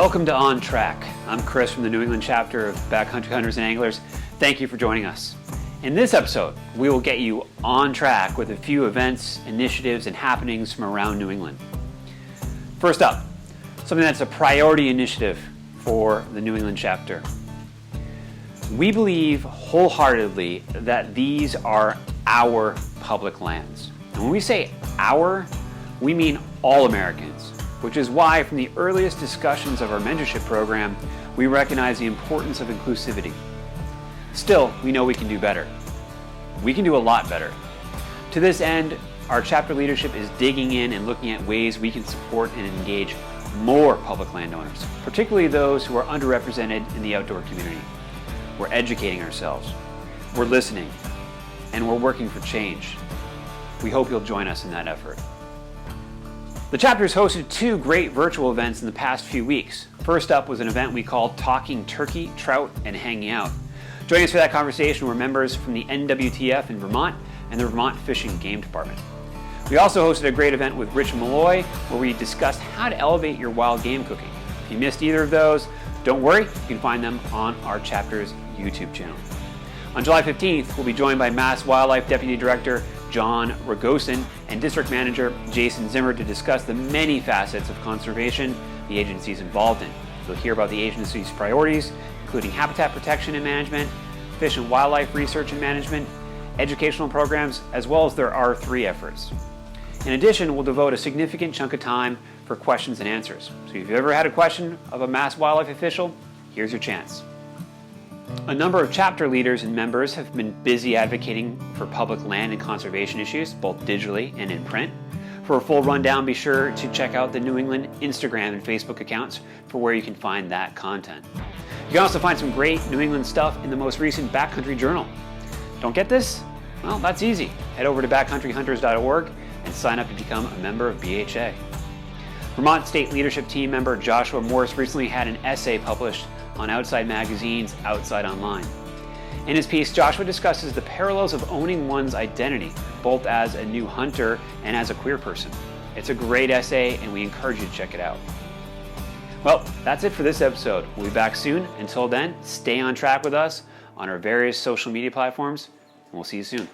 Welcome to On Track. I'm Chris from the New England chapter of Backcountry Hunters and Anglers. Thank you for joining us. In this episode, we will get you on track with a few events, initiatives, and happenings from around New England. First up, something that's a priority initiative for the New England chapter. We believe wholeheartedly that these are our public lands. And when we say our, we mean all Americans, which is why from the earliest discussions of our mentorship program, we recognize the importance of inclusivity. Still, we know we can do better. We can do a lot better. To this end, our chapter leadership is digging in and looking at ways we can support and engage more public landowners, particularly those who are underrepresented in the outdoor community. We're educating ourselves, we're listening, and we're working for change. We hope you'll join us in that effort. The chapter has hosted two great virtual events in the past few weeks. First up was an event we called Talking Turkey, Trout, and Hanging Out. Joining us for that conversation were members from the NWTF in Vermont and the Vermont Fish and Game Department. We also hosted a great event with Rich Malloy where we discussed how to elevate your wild game cooking. If you missed either of those, don't worry, you can find them on our chapter's YouTube channel. On July 15th, we'll be joined by Mass Wildlife Deputy Director John Ragosin and District Manager Jason Zimmer to discuss the many facets of conservation the agency is involved in. You'll hear about the agency's priorities, including habitat protection and management, fish and wildlife research and management, educational programs, as well as their R3 efforts. In addition, we'll devote a significant chunk of time for questions and answers. So if you've ever had a question of a Mass Wildlife official, here's your chance. A number of chapter leaders and members have been busy advocating for public land and conservation issues, both digitally and in print. For a full rundown, be sure to check out the New England Instagram and Facebook accounts for where you can find that content. You can also find some great New England stuff in the most recent Backcountry Journal. Don't get this? Well, that's easy. Head over to backcountryhunters.org and sign up to become a member of BHA. Vermont State Leadership Team member Joshua Morris recently had an essay published on Outside Magazine's Outside Online. In his piece, Joshua discusses the parallels of owning one's identity, both as a new hunter and as a queer person. It's a great essay, and we encourage you to check it out. Well, that's it for this episode. We'll be back soon. Until then, stay on track with us on our various social media platforms, and we'll see you soon.